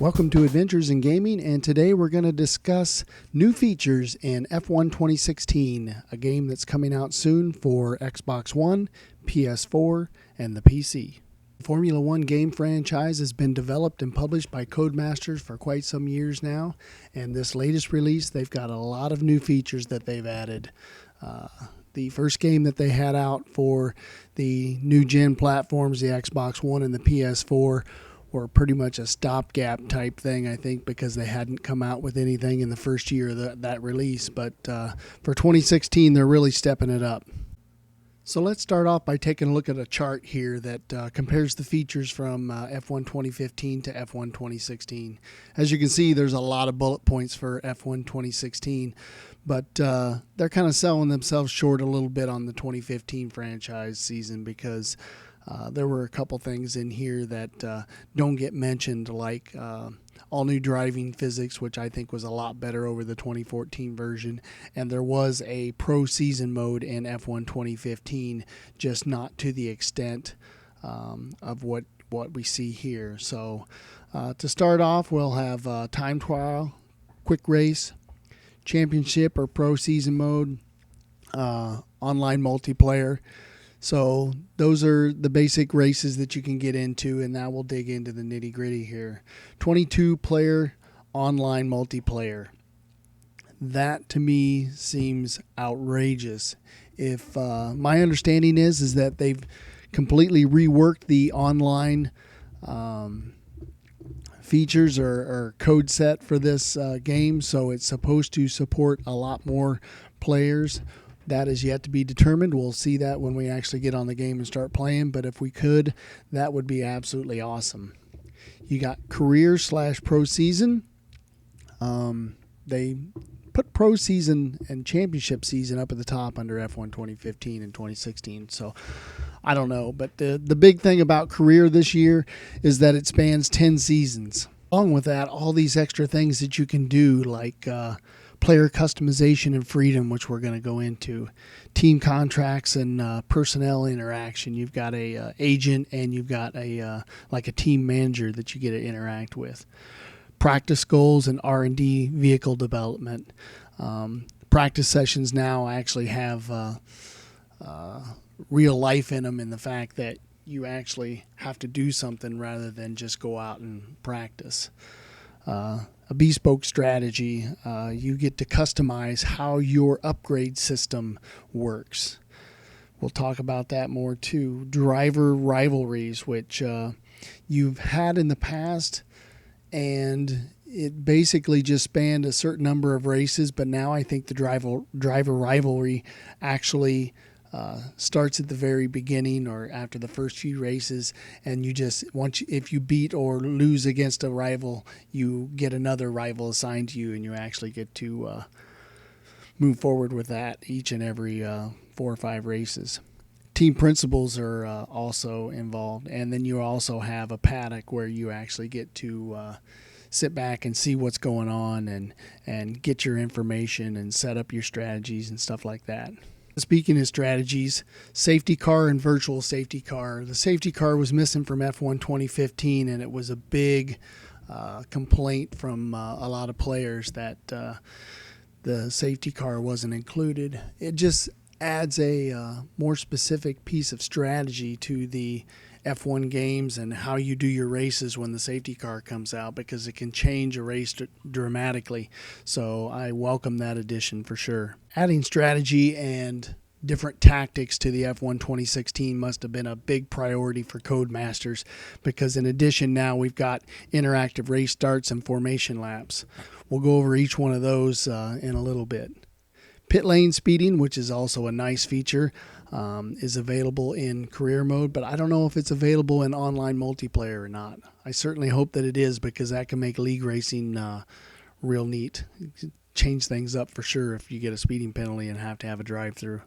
Welcome to Adventures in Gaming, and today we're going to discuss new features in F1 2016, a game that's coming out soon for Xbox One, PS4, and the PC. The Formula One game franchise has been developed and published by Codemasters for quite some years now, and this latest release, they've got a lot of new features that they've added. The first game that they had out for the new gen platforms, the Xbox One and the PS4, were pretty much a stopgap type thing, I think, because they hadn't come out with anything in the first year of that release. But for 2016, they're really stepping it up. So let's start off by taking a look at a chart here that compares the features from F1 2015 to F1 2016. As you can see, there's a lot of bullet points for F1 2016, but they're kind of selling themselves short a little bit on the 2015 franchise season because there were a couple things in here that don't get mentioned, like all new driving physics, which I think was a lot better over the 2014 version. And there was a pro season mode in F1 2015, just not to the extent of what we see here. So to start off, we'll have time trial, quick race, championship or pro season mode, online multiplayer. So those are the basic races that you can get into, and now we'll dig into the nitty-gritty here. 22-player online multiplayer. That, to me, seems outrageous. If my understanding is that they've completely reworked the online features or code set for this game, so it's supposed to support a lot more players. That is yet to be determined. We'll see that when we actually get on the game and start playing. But if we could, that would be absolutely awesome. You got career/pro season. They put pro season and championship season up at the top under F1 2015 and 2016. So I don't know. But the big thing about career this year is that it spans 10 seasons. Along with that, all these extra things that you can do, like player customization and freedom, which we're going to go into, team contracts and personnel interaction. You've got a agent and you've got a like a team manager that you get to interact with. Practice goals and R&D vehicle development. Practice sessions now actually have real life in them, in the fact that you actually have to do something rather than just go out and practice. A bespoke strategy. You get to customize how your upgrade system works. We'll talk about that more too. Driver rivalries, which you've had in the past, and it basically just spanned a certain number of races, but now I think the driver rivalry actually starts at the very beginning or after the first few races, and you just if you beat or lose against a rival, you get another rival assigned to you, and you actually get to move forward with that each and every 4 or 5 races. Team principals are also involved, and then you also have a paddock where you actually get to sit back and see what's going on and get your information and set up your strategies and stuff like that. Speaking of strategies, safety car and virtual safety car. The safety car was missing from F1 2015, and it was a big complaint from a lot of players that the safety car wasn't included. It just adds a more specific piece of strategy to the F1 games and how you do your races when the safety car comes out, because it can change a race dramatically. So I welcome that addition for sure. Adding strategy and different tactics to the F1 2016 must have been a big priority for Codemasters, because in addition now we've got interactive race starts and formation laps. We'll go over each one of those in a little bit. Pit lane speeding, which is also a nice feature, is available in career mode, but I don't know if it's available in online multiplayer or not. I certainly hope that it is, because that can make league racing real neat. Change things up for sure if you get a speeding penalty and have to have a drive-through.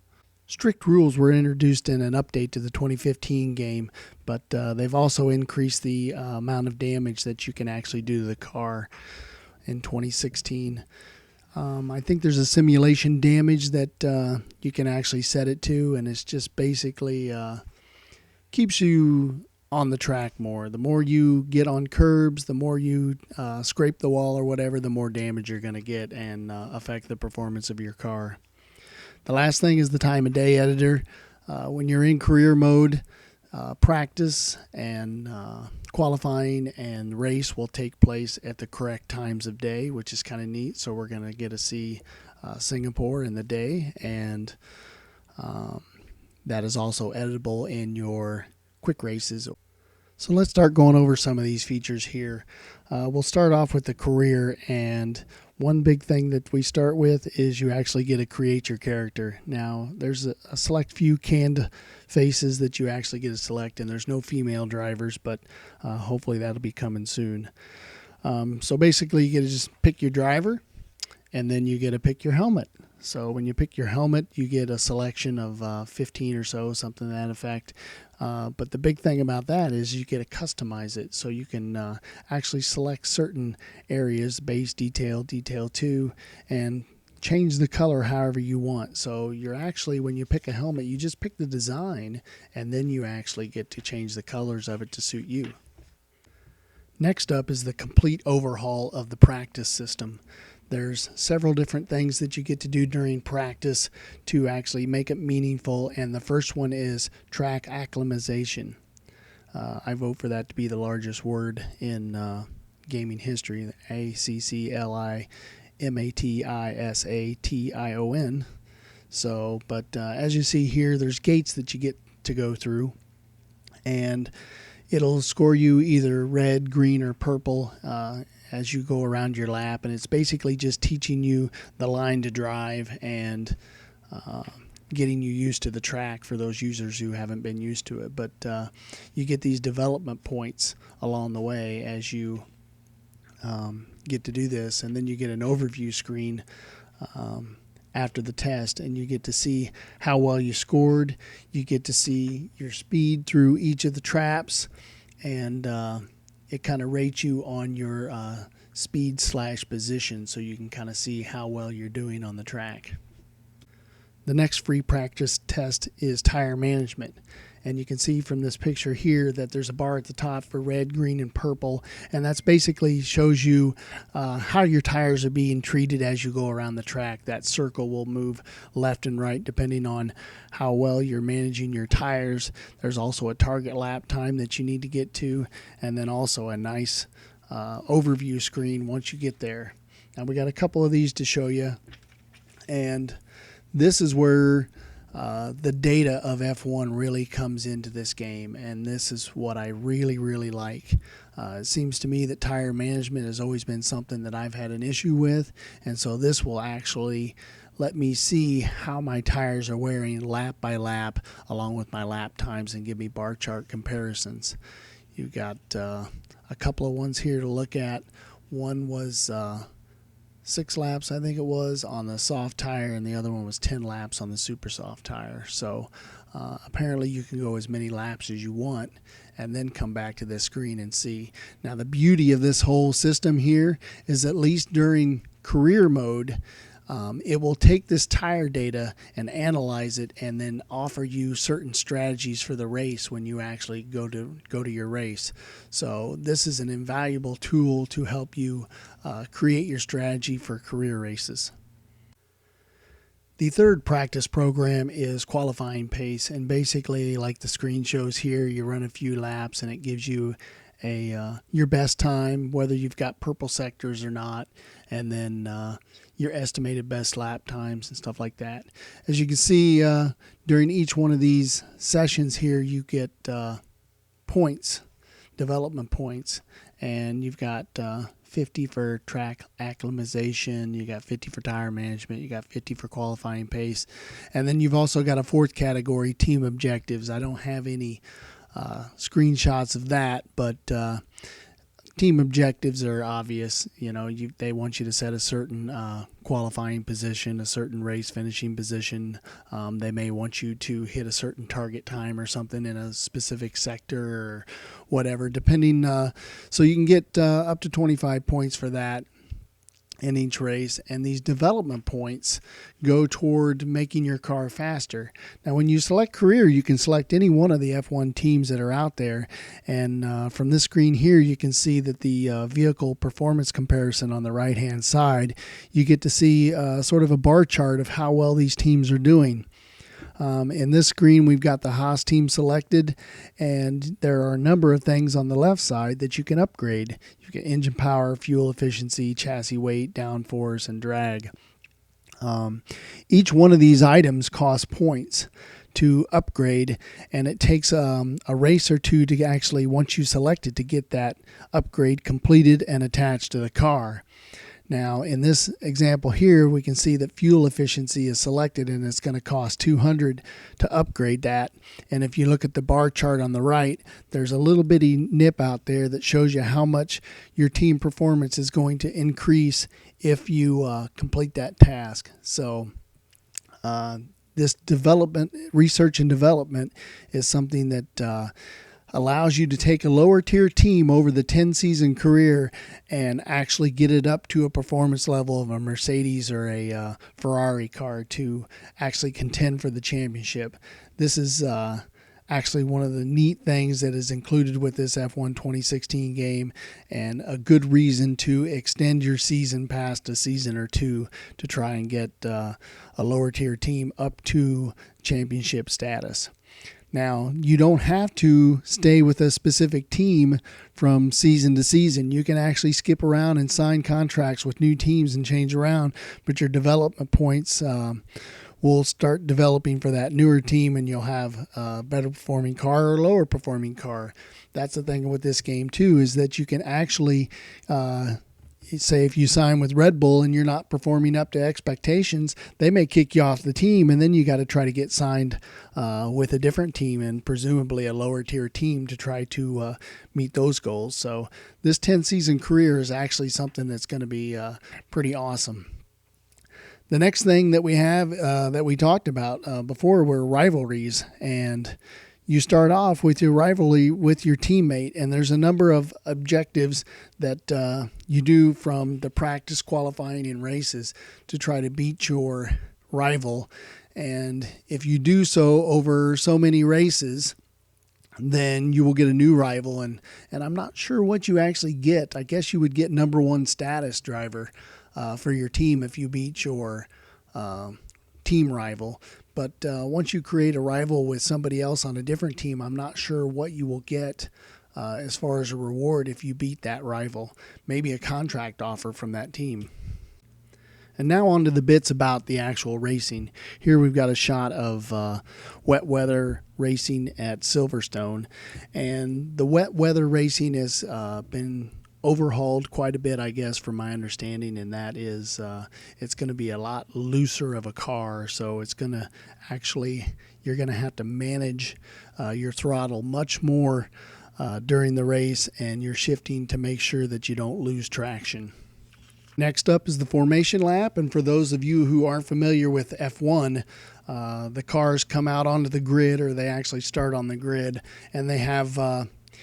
Strict rules were introduced in an update to the 2015 game, but they've also increased the amount of damage that you can actually do to the car in 2016. I think there's a simulation damage that you can actually set it to, and it's just basically keeps you on the track more. The more you get on curbs, the more you scrape the wall or whatever, the more damage you're going to get and affect the performance of your car. The last thing is the time of day editor. When you're in career mode, practice and qualifying and race will take place at the correct times of day, which is kind of neat. So we're going to get to see Singapore in the day, and that is also editable in your quick races. So let's start going over some of these features here. We'll start off with the career, and one big thing that we start with is you actually get to create your character. Now, there's a select few canned faces that you actually get to select, and there's no female drivers, but hopefully that'll be coming soon. So basically, you get to just pick your driver, and then you get to pick your helmet. So when you pick your helmet, you get a selection of 15 or so, something to that effect. But the big thing about that is you get to customize it. So you can actually select certain areas, base, detail, detail 2, and change the color however you want. So you're actually, when you pick a helmet, you just pick the design, and then you actually get to change the colors of it to suit you. Next up is the complete overhaul of the practice system. There's several different things that you get to do during practice to actually make it meaningful, and the first one is track acclimatization. I vote for that to be the largest word in gaming history, acclimatisation. So, but as you see here, there's gates that you get to go through, and it'll score you either red, green, or purple as you go around your lap, and it's basically just teaching you the line to drive and getting you used to the track for those users who haven't been used to it. But you get these development points along the way as you get to do this, and then you get an overview screen after the test, and you get to see how well you scored. You get to see your speed through each of the traps, and it kind of rates you on your speed / position, so you can kind of see how well you're doing on the track. The next free practice test is tire management. And you can see from this picture here that there's a bar at the top for red, green, and purple. And that's basically shows you how your tires are being treated as you go around the track. That circle will move left and right depending on how well you're managing your tires. There's also a target lap time that you need to get to, and then also a nice overview screen once you get there. Now we got a couple of these to show you. And this is where the data of F1 really comes into this game, and this is what I really like. It seems to me that tire management has always been something that I've had an issue with, and so this will actually let me see how my tires are wearing lap by lap along with my lap times and give me bar chart comparisons. You've got a couple of ones here to look at. One was 6 laps, I think it was, on the soft tire, and the other one was 10 laps on the super soft tire. So apparently you can go as many laps as you want and then come back to this screen and see. Now the beauty of this whole system here is, at least during career mode, it will take this tire data and analyze it, and then offer you certain strategies for the race when you actually go to your race. So this is an invaluable tool to help you create your strategy for career races. The third practice program is qualifying pace, and basically, like the screen shows here, you run a few laps and it gives you your best time, whether you've got purple sectors or not, and then your estimated best lap times and stuff like that. As you can see, during each one of these sessions here, you get points, development points, and you've got 50 for track acclimatization, you got 50 for tire management, you got 50 for qualifying pace, and then you've also got a fourth category, team objectives. I don't have any screenshots of that, but team objectives are obvious. You know, they want you to set a certain qualifying position, a certain race finishing position. They may want you to hit a certain target time or something in a specific sector or whatever, depending. So you can get up to 25 points for that. in each race, and these development points go toward making your car faster. Now, when you select career, you can select any one of the F1 teams that are out there, and from this screen here, you can see that the vehicle performance comparison on the right-hand side, you get to see sort of a bar chart of how well these teams are doing. In this screen, we've got the Haas team selected, and there are a number of things on the left side that you can upgrade. You get engine power, fuel efficiency, chassis weight, downforce, and drag. Each one of these items costs points to upgrade, and it takes a race or two to actually, once you select it, to get that upgrade completed and attached to the car. Now, in this example here, we can see that fuel efficiency is selected, and it's going to cost 200 to upgrade that. And if you look at the bar chart on the right, there's a little bitty nip out there that shows you how much your team performance is going to increase if you complete that task. So this research and development is something that allows you to take a lower tier team over the 10-season career and actually get it up to a performance level of a Mercedes or a Ferrari car to actually contend for the championship. This is actually one of the neat things that is included with this F1 2016 game, and a good reason to extend your season past a season or two to try and get a lower tier team up to championship status. Now, you don't have to stay with a specific team from season to season. You can actually skip around and sign contracts with new teams and change around, but your development points will start developing for that newer team, and you'll have a better performing car or lower performing car. That's the thing with this game, too, is that you can actually say if you sign with Red Bull and you're not performing up to expectations, they may kick you off the team, and then you got to try to get signed with a different team, and presumably a lower tier team, to try to meet those goals. So this 10-season career is actually something that's going to be pretty awesome. The next thing that we have that we talked about before were rivalries, and you start off with your rivalry with your teammate, and there's a number of objectives that you do from the practice, qualifying, and races to try to beat your rival. And if you do so over so many races, then you will get a new rival. And I'm not sure what you actually get. I guess you would get number one status driver for your team if you beat your team rival. But once you create a rival with somebody else on a different team, I'm not sure what you will get as far as a reward if you beat that rival. Maybe a contract offer from that team. And now on to the bits about the actual racing. Here we've got a shot of wet weather racing at Silverstone. And the wet weather racing has been overhauled quite a bit, I guess, from my understanding, and that is it's going to be a lot looser of a car, so it's going to actually, you're going to have to manage your throttle much more during the race, and you're shifting to make sure that you don't lose traction. Next up is the formation lap, and for those of you who aren't familiar with F1, the cars come out onto the grid, or they actually start on the grid, and they have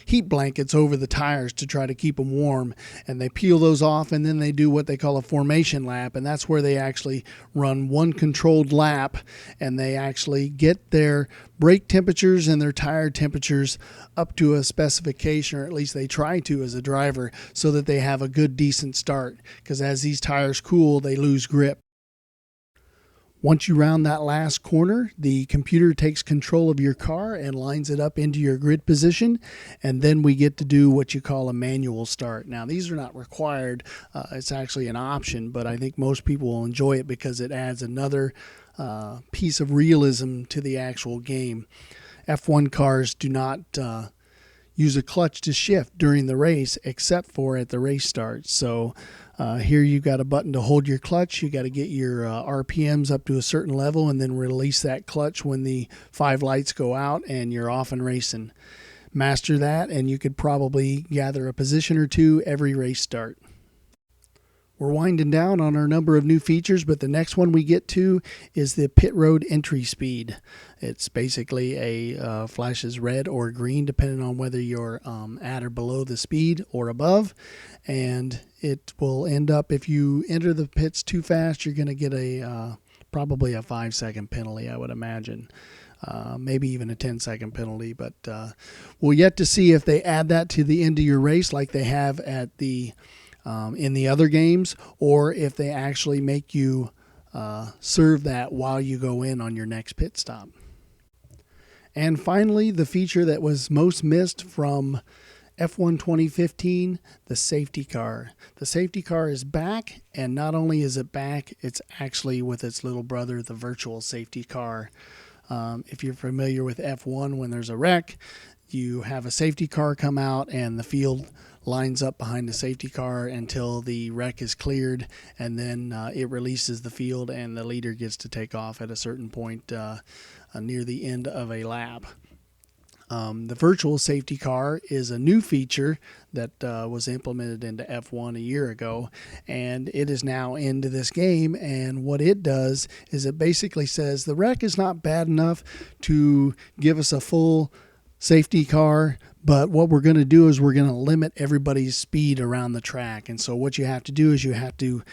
heat blankets over the tires to try to keep them warm, and they peel those off, and then they do what they call a formation lap, and that's where they actually run one controlled lap, and they actually get their brake temperatures and their tire temperatures up to a specification, or at least they try to as a driver, so that they have a good, decent start, because as these tires cool, they lose grip. Once you round that last corner, the computer takes control of your car and lines it up into your grid position, and then we get to do what you call a manual start. Now, these are not required. It's actually an option, but I think most people will enjoy it because it adds another piece of realism to the actual game. F1 cars do not use a clutch to shift during the race except for at the race start. So here you've got a button to hold your clutch. You got to get your RPMs up to a certain level and then release that clutch when the 5 lights go out and you're off and racing. Master that and you could probably gather a position or two every race start. We're winding down on our number of new features, but the next one we get to is the pit road entry speed. It's basically a flashes red or green depending on whether you're at or below the speed or above, and it will end up, if you enter the pits too fast, you're going to get a probably a 5-second penalty, I would imagine. Maybe even a 10-second penalty, but we'll yet to see if they add that to the end of your race like they have at the in the other games, or if they actually make you serve that while you go in on your next pit stop. And finally, the feature that was most missed from F1 2015, the safety car. The safety car is back, and not only is it back, it's actually with its little brother, the virtual safety car. If you're familiar with F1, when there's a wreck, you have a safety car come out and the field lines up behind the safety car until the wreck is cleared, and then it releases the field and the leader gets to take off at a certain point near the end of a lap. The virtual safety car is a new feature that was implemented into F1 a year ago, and it is now into this game. And what it does is it basically says the wreck is not bad enough to give us a full safety car, but what we're going to do is we're going to limit everybody's speed around the track. And so what you have to do is you have to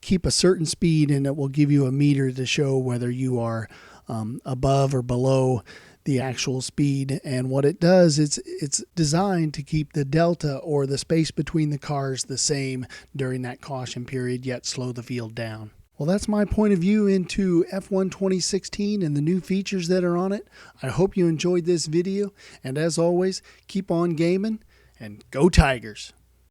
keep a certain speed, and it will give you a meter to show whether you are above or below the actual speed. And what it does, it's designed to keep the delta or the space between the cars the same during that caution period, yet slow the field down. Well, that's my point of view into F1 2016 and the new features that are on it. I hope you enjoyed this video, and as always, keep on gaming and go Tigers!